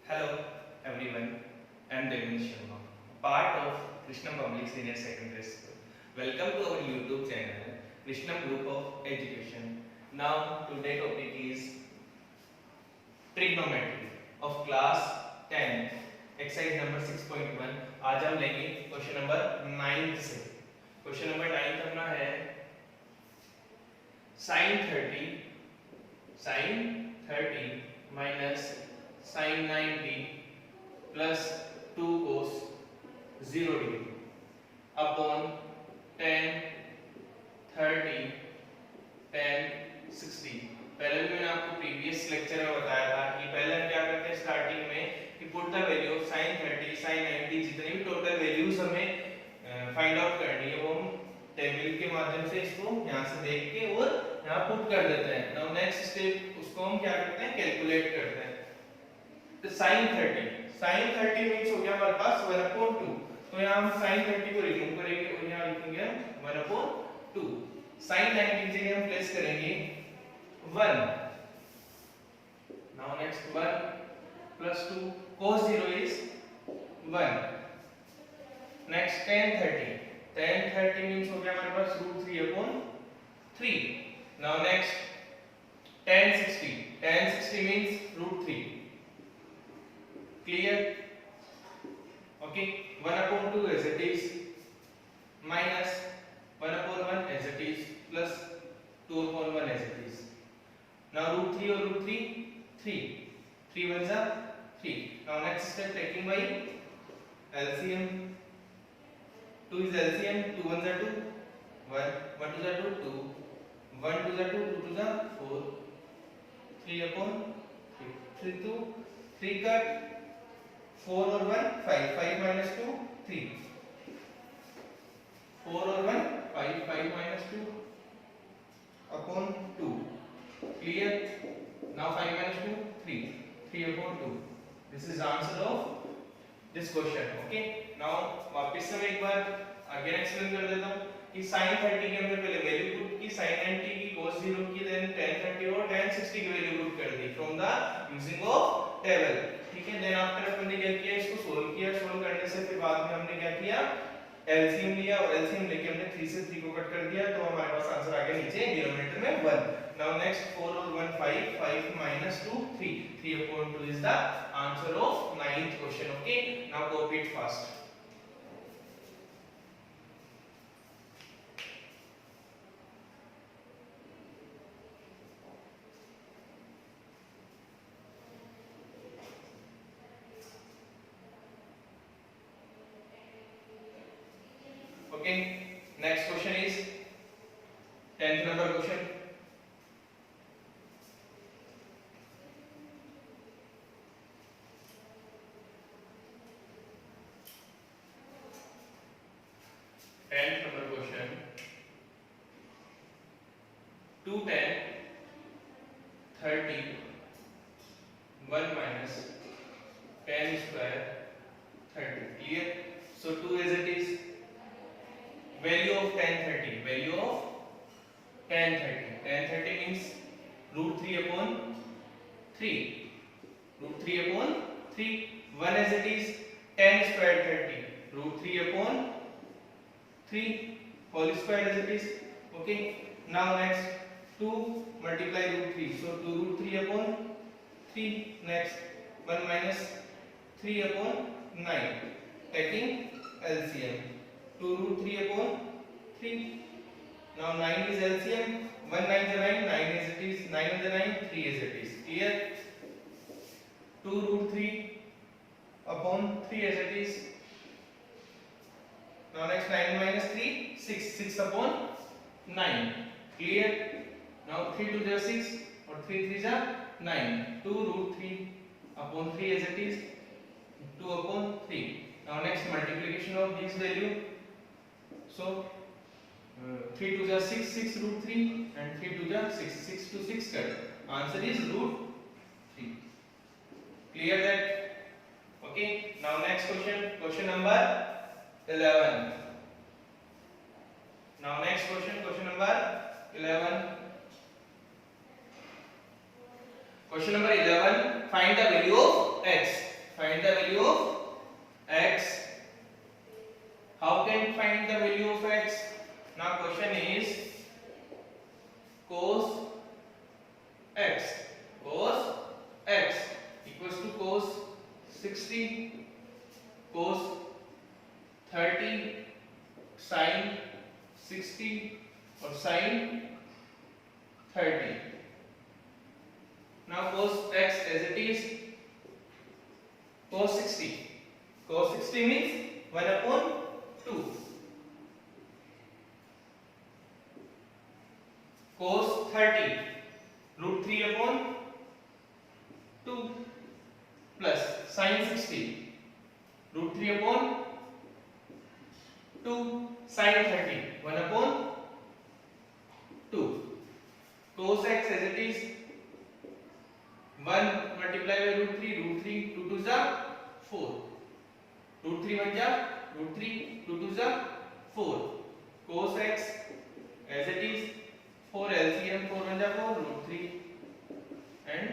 Hello everyone, I am Devin Sharma, part of Krishnam Public Senior Secondary School. Welcome to our YouTube channel, Krishnam Group of Education. Now today topic is trigonometry of class 10, exercise number 6.1. आज हम लेंगे question number 9 से. Question number 9 अपना है sin 30 minus sin 90 plus 2 cos 0 degree upon tan 30 tan 60. पहले भी मैंने आपको प्रीवियस लेक्चर में बताया था कि पहले हम क्या करते हैं स्टार्टिंग में कि put the value of sin 30 sin 90 जितनी भी टोटल वैल्यूज हमें फाइंड आउट करनी है वो हम टेबल के माध्यम से इसको यहाँ से देख के और यहाँ पुट कर देते हैं. नाउ नेक्स्ट स्टेप उसको हम क्या करते हैं कैलकुलेट करते हैं. तो sin 30 मींस हो गया हमारे पास 1/2. तो यहाँ हम sin 30 को रिमूव करेंगे और यहाँ लिखेंगे 1/2. sin 90 की जगह हम प्लेस करेंगे 1. Now next 1 plus 2 cos 0 is 1. Next tan 30 means हो गया हमारे पास √3/3. Now next tan 60 means √3. Clear? Okay. 1/2 as it is minus 1/1 as it is plus 2/1 as it is. Now √3 or √3 3. 3 ones are 3. Now next step taking by LCM. 2 is LCM. 2 ones are 2. 1. 1 2s are 2. 2. 1 2s are 2. 2 2s are 4. 3/3. 3 2 3 cut 4 और 1 5. 5 minus 2 3. 4 और 1 5. 5 minus 2 upon 2. Clear? Now 5 minus 2 3. 3/2. This is answer of this question. Okay. Now वापस से मैं एक बार again explain कर देता हूँ कि sin 30 की हमने पहले वैल्यू पुट की, sin 90 की, cos 0 की, देन tan 30 और tan 60 की वैल्यू पुट कर दी from the using of table. ठीक है. देन आफ्टर अपन ने क्या किया, इसको सोल्व किया. सोल्व करने से फिर बाद में हमने क्या किया, एलसीएम लिया और एलसीएम लेके हमने 3 से 3 को कट कर दिया तो हमारे पास आंसर आ गया नीचे डिनोमिनेटर में 1. नाउ नेक्स्ट 4 और 1 5. 5 minus 2 3. 3/2 is the answer of 9th question. Okay. Now copy it fast. Okay. Next question is 10th number question. Number question. 2 tan 30 1 minus tan square 30. Clear? So 2 as it is. Value of tan 30. Value of tan 30. Tan 30 means √3/3. √3/3. 1 as it is. Tan square 30. √3/3 whole square as it is. Okay. Now next 2 multiply √3. So 2√3/3. Next 1 minus 3/9. Taking LCM. 2√3/3. Now 9 is LCM. 1 9 is 9. 9 as it is. 9 is 9. 3 as it is. Clear? 2√3/3 as it is. Now next 9 minus 3 6. 6/9. Clear? Now 3 2 is 6 or 3 3 is 9. 2√3/3 as it is. 2/3. Now next multiplication of this value. So 3 2 is 6. 6√3 and 3 2 is 6. 6 to 6 cut. Answer is √3. Clear that? Okay. Now next question. Question number 11. Now next question. Question number 11. Question number 11. Find the value of x. Find the value of x. How can we find the value of x? Now question is cos x. Cos x equals to cos 60, cos 30, sin 60 or sin 30. Now cos x as it is cos 60. Cos 60 means 1 upon 2. Cos 30 root 3 upon 2 plus sin 60 root 3 upon 2 sin 30 1 upon 2. Cos x as it is 1 multiply by root 3, root 3 2 2 is 4, root 3 1 जा root 3 2 2 is 4. Cos x as it is 4 LCM 4 1 जा 4 root 3 and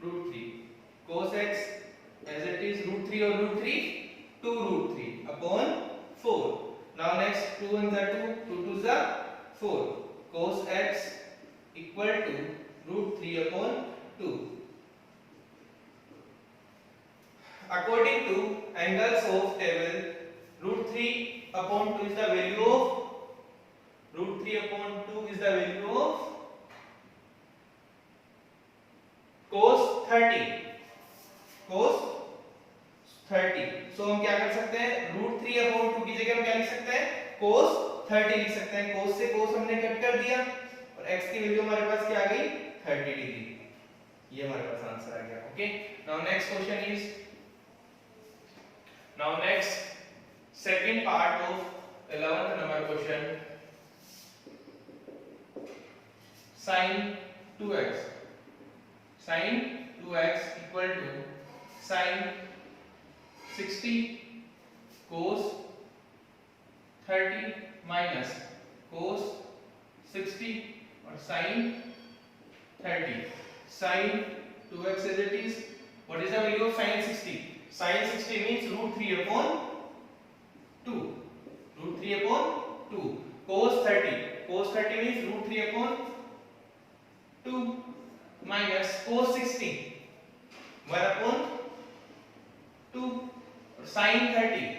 root 3. Cos x as it is root 3 or root 3 2 root 3 upon 4. Now next 2 1 are 2, 2 2 is 4. Cos x equal to root 3 upon 2. According to angles of table, root 3 upon 2 is the value of root 3 upon 2 is the value of cos 30. cos 30. So हम क्या कर सकते हैं root 3 upon 2 की जगह हम क्या लिख सकते हैं cos 30 लिख सकते हैं. cos से cos हमने कट कर दिया और x की वैल्यू हमारे पास क्या आ गई 30 डिग्री. ये हमारे पास आंसर आ गया. Okay. Now next question is now next second part of 11th number question. Sin 2x. Sin 2x equal to sin 60 cos 30 minus cos 60 or sin 30. Sin 2x as it is. What is the value of sin 60? Sin 60 means root 3 upon 2. Root 3 upon 2. Cos 30. Cos 30 means root 3 upon 2 minus cos 60. 1 upon 2. Sin 30.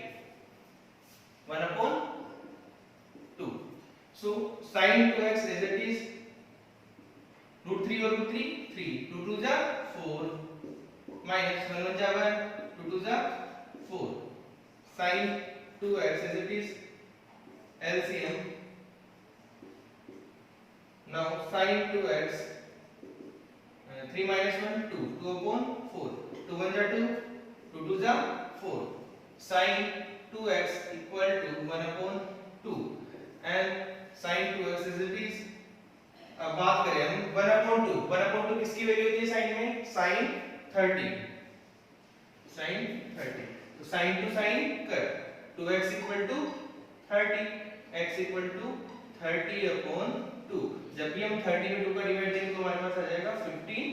1 upon 2. So sin 2x as it is root 3 or root 3? 3. 2 2 is 4 minus 1 1 is 1. 2 2 is 4. Sin 2x as it is LCM. Now sin 2x 3 minus 1 2. 2 upon 4. 2 1 is 2. 2 2 is 4. Sin 2x equal to 1 upon 2. And sin 2x as it is अब बात करें हम 1 upon 2. 1 upon 2 किसकी value होती है sign में? sin 30. sin 30. तो sin to sin कर 2x equal to 30, x equal to 30 upon 2. जब भी हम 30 में 2 का डिवाइड देंगे तो हमारे पास आ जाएगा 15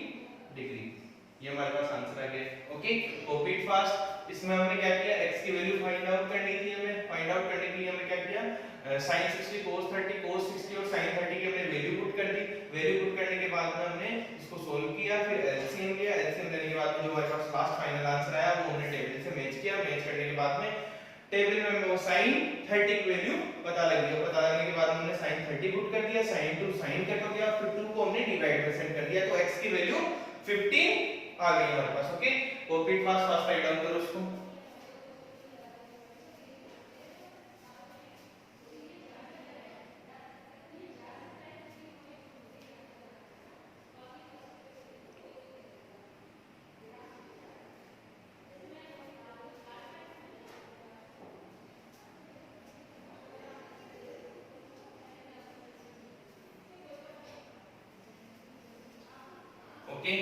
डिग्री. ये हमारे पास आंसर आ गया. ओके. Copy it fast. इसमें हमने क्या किया x की वैल्यू फाइंड आउट करनी थी. हमें फाइंड आउट करने के लिए हमने क्या किया sin 60 cos 30 cos 60 और sin 30 की हमने वैल्यू पुट कर दी. वैल्यू पुट करने के बाद में हमने इसको सोल्व किया. फिर एलसीएम लिया. एलसीएम लेने के बाद में जो हमारे पास लास्ट फाइनल आंसर आया वो हमने टेबल से मैच किया. मैच करने के बाद में टेबल में हमें वो sin 30 की वैल्यू पता लग गई. पता लगने के बाद हमने sin 30 पुट कर दिया. sin to sin कट हो गया. फिर 2 को हमने डिवाइड में सेंड कर दिया. तो x की वैल्यू 15 आ गई हमारे पास. Okay. Copy it fast fast write down करो उसको. Okay.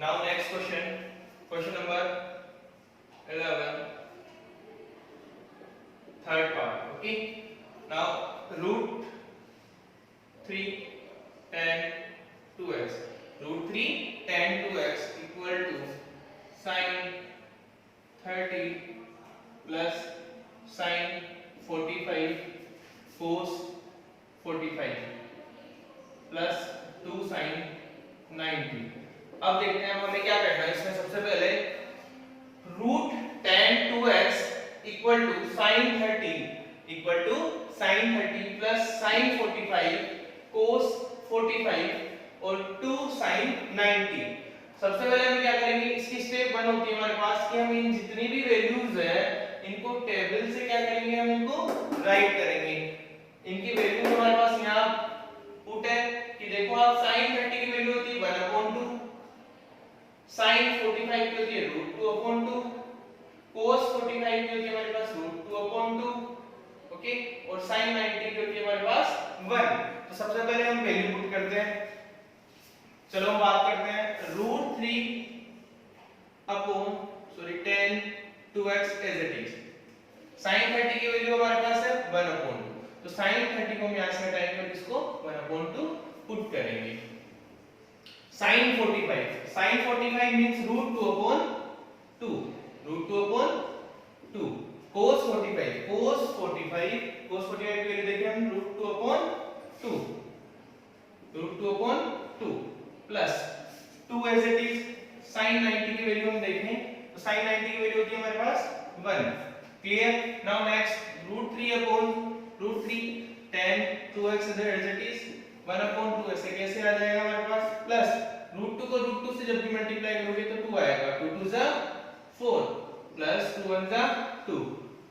Now next question, question number 11, third part. Okay, now root 3 tan 2x, root 3 tan 2x equal to sin 30 plus sin 45 cos 45 plus 2 sin 90. अब देखते हैं हमें क्या करना है इसमें. सबसे पहले root tan 2x equal to sin 30 equal to sin 30 plus sin 45 cos 45 और 2 sin 90. सबसे पहले हम क्या करेंगे, इसकी स्टेप 1 होती है हमारे पास कि हम इन जितनी भी वैल्यूज है इनको टेबल से क्या करेंगे, हम इनको राइट करेंगे. इनकी वैल्यू हमारे पास यहाँ पुट है कि देखो आप sin 30 की वैल्यू होती है 1/2, sin 45 की होती है √2/2, cos 45 की होती है हमारे पास √2/2, ओके, और sin 90 की होती है हमारे पास 1. तो सबसे पहले हम वैल्यू पुट करते हैं. चलो हम बात करते हैं √3 tan 2x as it is. sin 30 की वैल्यू हमारे पास है 1/2, तो sin 30 को हम यहां से हटाएंगे और इसको 1/2 पुट करेंगे. sin 45 means √2/2, √2/2. cos 45 की वैल्यू देखिए हम √2/2 plus 2 as it is. sin 90 की वैल्यू हम देखें तो sin 90 की वैल्यू होती है हमारे पास 1. Clear. Now next √3 tan 2x as it is 1/2 ऐसे कैसे आ जाएगा हमारे पास, प्लस √2 को √2 से जब भी मल्टीप्लाई करोगे तो 2 आएगा. 2 2 जा 4 प्लस 2 1 जा 2.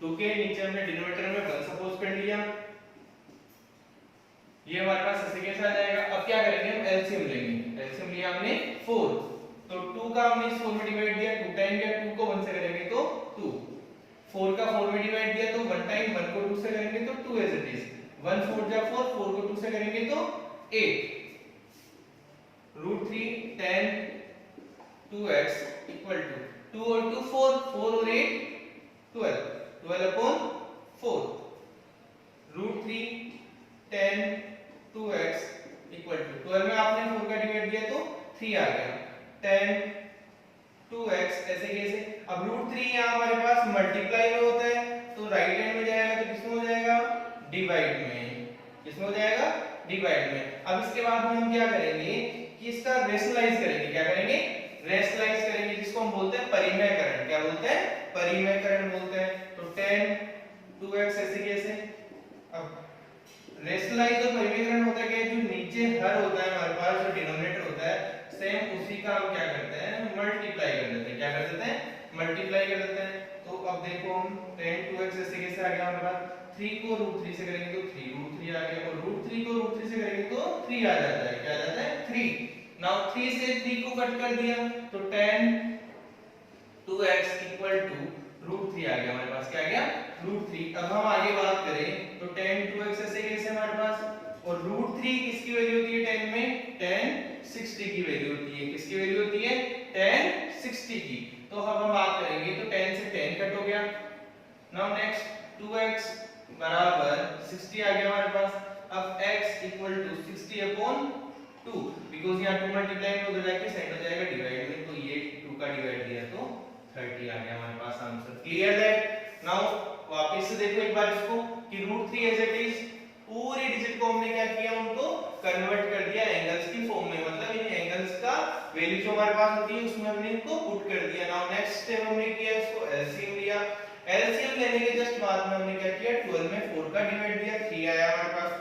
2 के नीचे हमने डिनोमिनेटर में 1 सपोज कर लिया. ये हमारे पास ऐसे कैसे आ जाएगा. अब क्या करेंगे, हम एलसीएम लेंगे. एलसीएम लिया हमने 4, तो 2 का हमने इस 4 में डिवाइड दिया, 2 टाइम दिया, 2 को 1 से करेंगे तो 2. 4 का 4 में डिवाइड दिया तो 1 टाइम 1 को 2 से करेंगे तो 2 एज इट इज. 1 4 जा 4, 4 को 2 से करेंगे तो 8. √3 tan 2x इक्वल टू 2 और 2 4, 4 और 8 12/4. √3 tan 2x इक्वल टू 12 में आपने 4 का डिवाइड दिया तो 3 आ गया. tan 2x ऐसे कैसे. अब √3 यहाँ हमारे पास मल्टीप्लाई में होता है तो राइट हैंड में जाएगा तो किसमें हो जाएगा, डिवाइड में. किसमें हो जाएगा, डिवाइड में. अब इसके बाद में हम क्या करेंगे कि इसका रेशनलाइज करेंगे. क्या करेंगे, रेशनलाइज करेंगे, जिसको हम बोलते हैं परिमेयकरण. क्या बोलते हैं, परिमेयकरण बोलते हैं. तो tan 2x ऐसे कैसे. अब रेशनलाइज और परिमेयकरण होता है कि जो नीचे हर होता है हमारे पास, जो डिनोमिनेटर होता है, सेम उसी का हम क्या करते हैं, मल्टीप्लाई कर देते हैं. क्या कर देते हैं, मल्टीप्लाई कर देते हैं. तो अब देखो हम tan 2x ऐसे कैसे आ गया हमारे पास. 3 को √3 से करेंगे तो 3 √3 आ गया, और √3 को √3 से करेंगे तो 3 आ जाता है. क्या आ जाता है, 3. नाउ 3 से 3 को कट कर दिया तो tan 2x इक्वल टू √3 आ गया हमारे पास. क्या आ गया, √3. अब हम आगे बात करें तो tan 2x ऐसे कैसे हमारे पास, और √3 किसकी वैल्यू होती है tan में, tan 60 की वैल्यू होती है. किसकी वैल्यू होती है, tan 60 की. तो अब हम बात करेंगे तो tan से tan कट हो गया. नाउ नेक्स्ट 2x बराबर 60 आ गया हमारे पास. अब x इक्वल टू 60/2, बिकॉज़ यहां 2 मल्टीप्लाई में उधर जाके साइड हो जाएगा डिवाइड में, तो ये 2 का डिवाइड दिया तो 30 आ गया हमारे पास आंसर. Clear that. नाउ वापस से देखो एक बार इसको कि √3 एज इट इज, पूरी डिजिट को हमने क्या किया, उनको कन्वर्ट कर दिया एंगल्स की फॉर्म में. मतलब इन एंगल्स का वैल्यू जो हमारे पास होती है उसमें हमने इनको पुट कर दिया. नाउ नेक्स्ट स्टेप हमने किया, इसको एलसीएम लिया. एलसीएम लेने के जस्ट बाद में हमने क्या किया, 12 में 4 का डिवाइड दिया, 3 आया हमारे पास,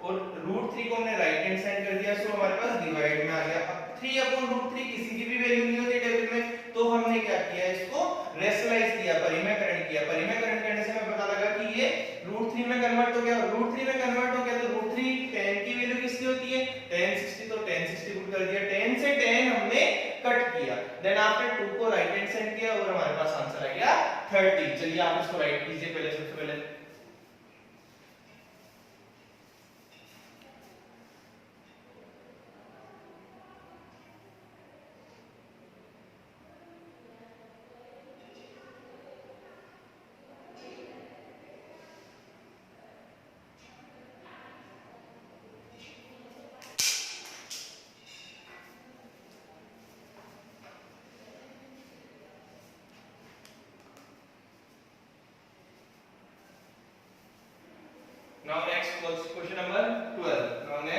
और √3 को हमने राइट हैंड साइड कर दिया, सो हमारे पास डिवाइड में आ गया. अब 3/√3 किसी की भी वैल्यू नहीं होती टेबल में, तो हमने क्या किया, इसको रेशनलाइज किया, परिमेयकरण किया. परिमेयकरण करने से हमें पता लगा कि ये √3 में कन्वर्ट हो गया. √3 में कन्वर्ट हो गया तो √3 tan की वैल्यू किसकी होती है, tan 60, तो tan 60 पुट कर दिया. tan से tan हमने कट किया, देन आफ्टर 2 को राइट हैंड साइड किया और हमारे पास आंसर आ गया 30. चलिए आप इसको राइट कीजिए पहले. सबसे पहले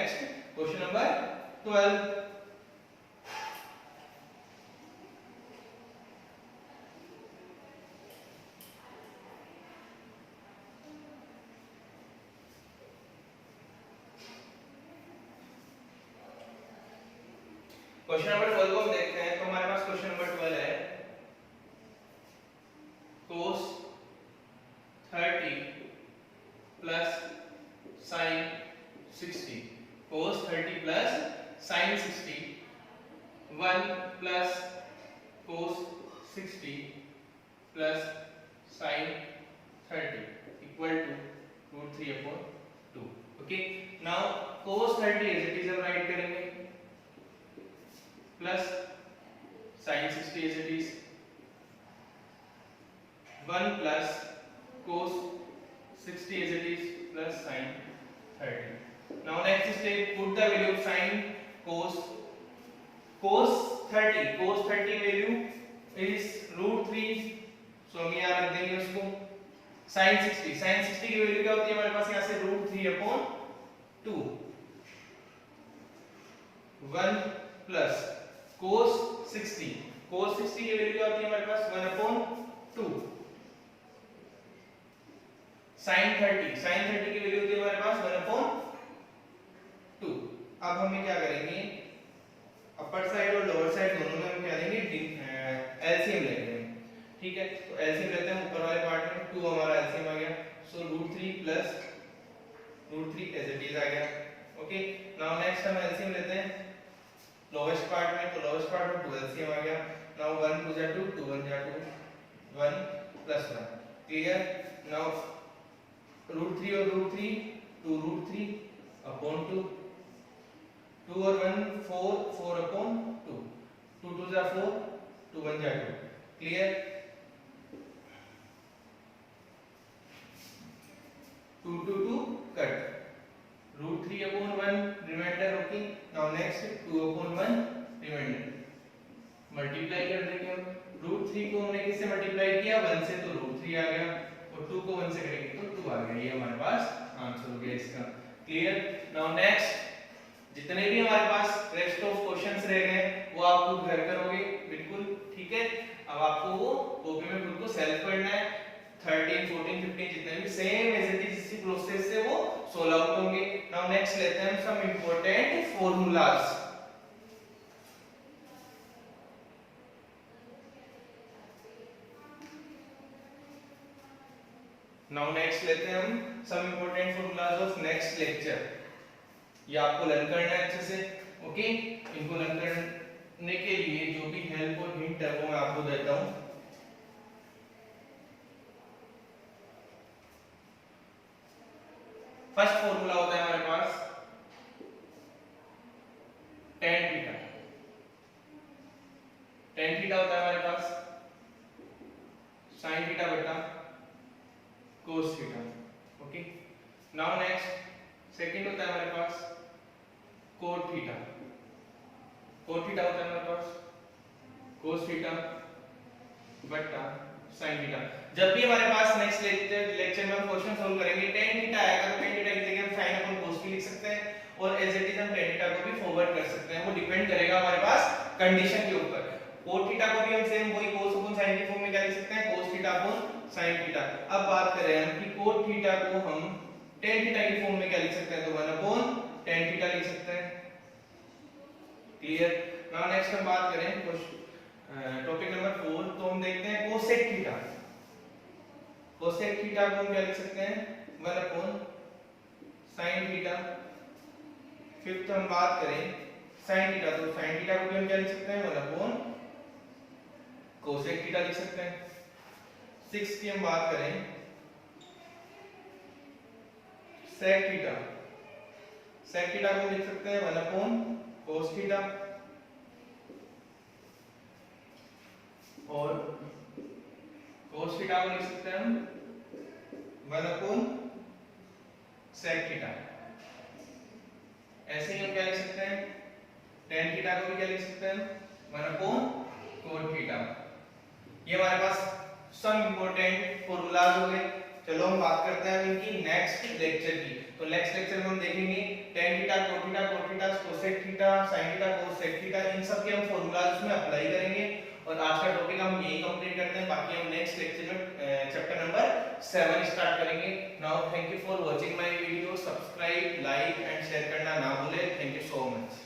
next question number 12। Question number 12 को हम देखते हैं। तो हमारे पास क्वेश्चन नंबर 12 है cos 30 plus sin 60, cos 30 plus sin 60, 1 plus cos 60 plus sin 30 equal to √3/2। Okay, now cos 30 as it is हम राइट करेंगे plus sin 60 as it is 1 plus cos 60 as it is plus sin 30. Now next step, put the value of sin cos 30 value is √3, so हम यहाँ रख देंगे उसको। sin 60 की value क्या होती है हमारे पास यहाँ से √3/2, 1 प्लस cos 60 की वैल्यू क्या होती है हमारे पास 1/2, sin 30 की वैल्यू होती है हमारे पास 1/2। अब हमें क्या करेंगे, अपर साइड और लोअर साइड दोनों में हम क्या लेंगे, एलसीएम लेंगे। ठीक है, तो एलसीएम लेते हैं ऊपर वाले पार्ट में, 2 हमारा एलसीएम आ गया, सो √3 प्लस √3 एज इट इज आ गया। ओके, नाउ नेक्स्ट हम एलसीएम लेते हैं लोवेस्ट पार्ट में, तो लोवेस्ट पार्ट में 2 एलसीएम आ गया। नाउ 1 2 जा 2, 2 1 जा 2, 1 प्लस 1। क्लियर? नाउ √3 और √3, 2√3/2, 2 और 1 4, 4/2, 2 2 जा 4, 2 1 जा 2। Clear? 2 2 2 cut, √3/1 reminder. Okay, now next 2/1 reminder, multiply कर देंगे हम। √3 को हमने किससे मल्टीप्लाई किया, 1 से, तो √3 आ गया, और 2 को 1 से करेंगे तो 2 आ गया। ये हमारे पास आंसर हो गया इसका। क्लियर? नाउ नेक्स्ट, जितने भी हमारे पास रेस्ट ऑफ क्वेश्चंस रह गए वो आप खुद घर करोगे, बिल्कुल ठीक है। अब आपको वो कॉपी में खुद को सेल्फ करना है। 13 14 15 जितने भी सेम एज इट इज इसी प्रोसेस से वो सोल्व आउट होंगे। नाउ नेक्स्ट लेते हैं हम some important formulas. Now next लेते हैं हम some important formulas of next lecture. ये आपको लर्न करना है अच्छे से। ओके, इनको लर्न करने के लिए जो भी हेल्प और हिंट है वो मैं आपको देता हूं। फर्स्ट फॉर्मूला होता है हमारे पास tan थीटा। tan थीटा होता है हमारे पास sin थीटा बटा cos theta. Okay, now next second होता है हमारे पास cot थीटा। cot थीटा होता है हमारे पास cos थीटा बटा sin थीटा। जब भी हमारे पास नेक्स्ट लेक्चर में हम क्वेश्चन सॉल्व करेंगे tan थीटा आएगा तो tan थीटा की जगह हम sin अपन cos भी लिख सकते हैं, और एज इट इज हम tan थीटा को भी फॉरवर्ड कर सकते हैं। वो डिपेंड करेगा हमारे पास कंडीशन के ऊपर। cot थीटा को भी हम सेम वही cos अपन sin की फॉर्म में क्या लिख सकते हैं, cos थीटा अपन sin थीटा। अब बात करें हम कि cot थीटा को हम tan थीटा की फॉर्म में क्या लिख सकते हैं, तो 1 tan थीटा लिख सकते हैं। क्लियर? नाउ नेक्स्ट हम बात करें टॉपिक नंबर 4, तो हम देखते हैं cosec थीटा। cosec थीटा को हम क्या लिख सकते हैं, 1 sin थीटा। फिफ्थ हम बात करें sin थीटा, तो sin थीटा को भी हम क्या लिख सकते हैं, 1 cosec थीटा लिख सकते हैं। सिक्स की हम बात करें sec थीटा। sec थीटा को लिख सकते हैं 1 cos थीटा, और cos थीटा को लिख सकते हैं हम 1 sec थीटा। ऐसे ही हम क्या लिख सकते हैं, tan थीटा को भी क्या लिख सकते हैं, 1 cot थीटा। ये हमारे पास सम इंपॉर्टेंट फॉर्मूलाज हो गए। चलो हम बात करते हैं इनकी नेक्स्ट लेक्चर की। तो नेक्स्ट लेक्चर में हम देखेंगे tan theta cot theta cot theta cosec theta sin theta cosec theta, इन सब के हम फॉर्मूलाज उसमें अप्लाई करेंगे। और आज का टॉपिक हम यही कंप्लीट करते हैं, बाकी हम नेक्स्ट लेक्चर में चैप्टर नंबर 7 स्टार्ट करेंगे। Now thank you for watching my video, subscribe, like and share करना ना भूले। Thank you so much.